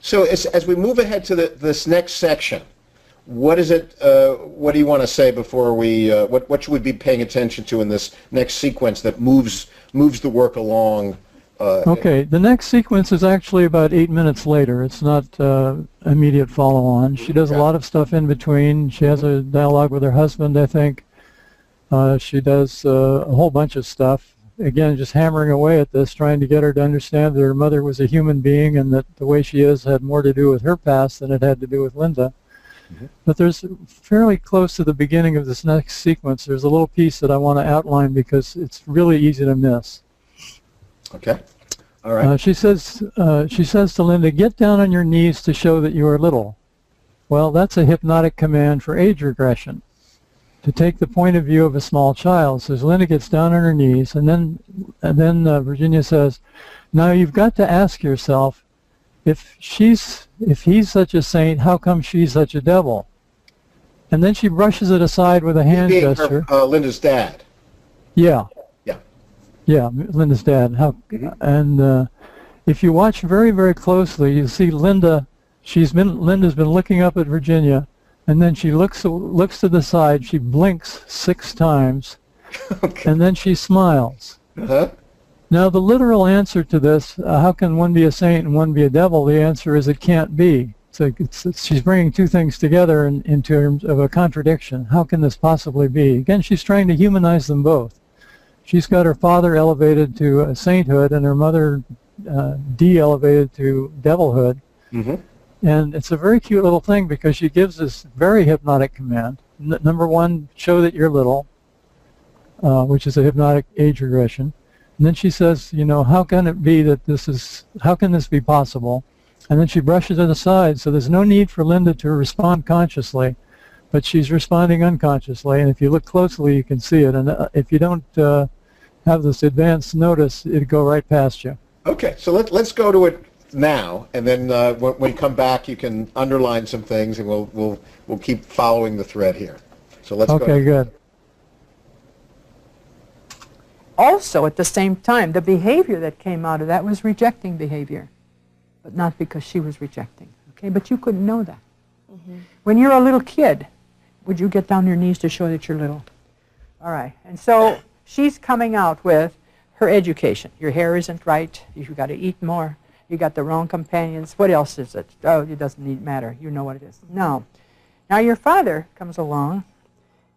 So as we move ahead to this next section, what is it? What do you want to say before we? What should we be paying attention to in this next sequence that moves the work along? Okay, the next sequence is actually about 8 minutes later. It's not immediate follow-on. She does a lot of stuff in between. She has a dialogue with her husband, I think. She does a whole bunch of stuff. Again, just hammering away at this, trying to get her to understand that her mother was a human being and that the way she is had more to do with her past than it had to do with Linda. Mm-hmm. But there's fairly close to the beginning of this next sequence, there's a little piece that I want to outline because it's really easy to miss. Okay. All right. She says to Linda, "Get down on your knees to show that you are little." Well, that's a hypnotic command for age regression, to take the point of view of a small child. So as Linda gets down on her knees, and then Virginia says, "Now you've got to ask yourself, if he's such a saint, how come she's such a devil?" And then she brushes it aside with a hand gesture. Linda's dad. Yeah. Yeah, Linda's dad. And if you watch very, very closely, you see Linda's been looking up at Virginia, and then she looks to the side. She blinks 6 times, okay. And then she smiles. Uh-huh. Now, the literal answer to this, how can one be a saint and one be a devil? The answer is it can't be. So she's bringing 2 things together in terms of a contradiction. How can this possibly be? Again, she's trying to humanize them both. She's got her father elevated to sainthood and her mother de-elevated to devilhood. Mm-hmm. And it's a very cute little thing because she gives this very hypnotic command. Number 1, show that you're little, which is a hypnotic age regression. And then she says, how can it be that how can this be possible? And then she brushes it aside, so there's no need for Linda to respond consciously. But she's responding unconsciously, and if you look closely, you can see it. And if you don't have this advanced notice, it'd go right past you. Okay, so let's go to it now, and then when we come back, you can underline some things, and we'll keep following the thread here. So let's go. Okay, good. Also, at the same time, the behavior that came out of that was rejecting behavior, but not because she was rejecting. Okay, but you couldn't know that. Mm-hmm. When you're a little kid, would you get down on your knees to show that you're little? All right. And so she's coming out with her education. Your hair isn't right. You've got to eat more. You got the wrong companions. What else is it? Oh, it doesn't matter. You know what it is. No. Now your father comes along,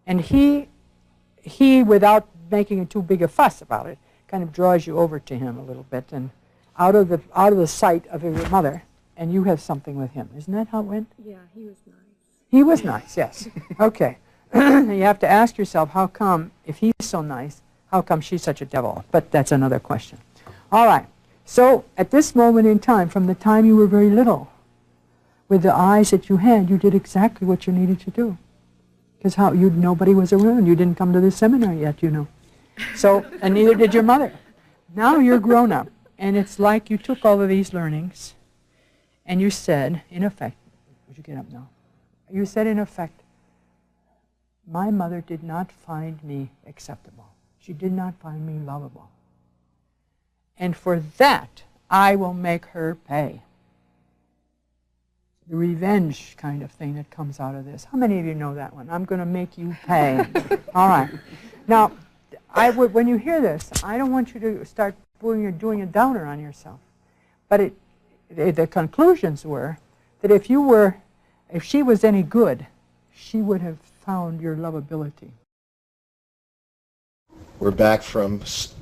and he without making too big a fuss about it, kind of draws you over to him a little bit and out of the sight of your mother, and you have something with him. Isn't that how it went? Yeah, he was nice. He was nice, yes. Okay. You have to ask yourself, how come, if he's so nice, how come she's such a devil? But that's another question. All right. So at this moment in time, from the time you were very little, with the eyes that you had, you did exactly what you needed to do. Because nobody was around. You didn't come to the seminary yet, So, and neither did your mother. Now you're grown up, and it's like you took all of these learnings, and you said, in effect, would you get up now? You said, in effect, my mother did not find me acceptable. She did not find me lovable. And for that, I will make her pay. The revenge kind of thing that comes out of this. How many of you know that one? I'm going to make you pay. All right. Now, when you hear this, I don't want you to start doing a downer on yourself. But the conclusions were that if she was any good, she would have found your lovability. We're back from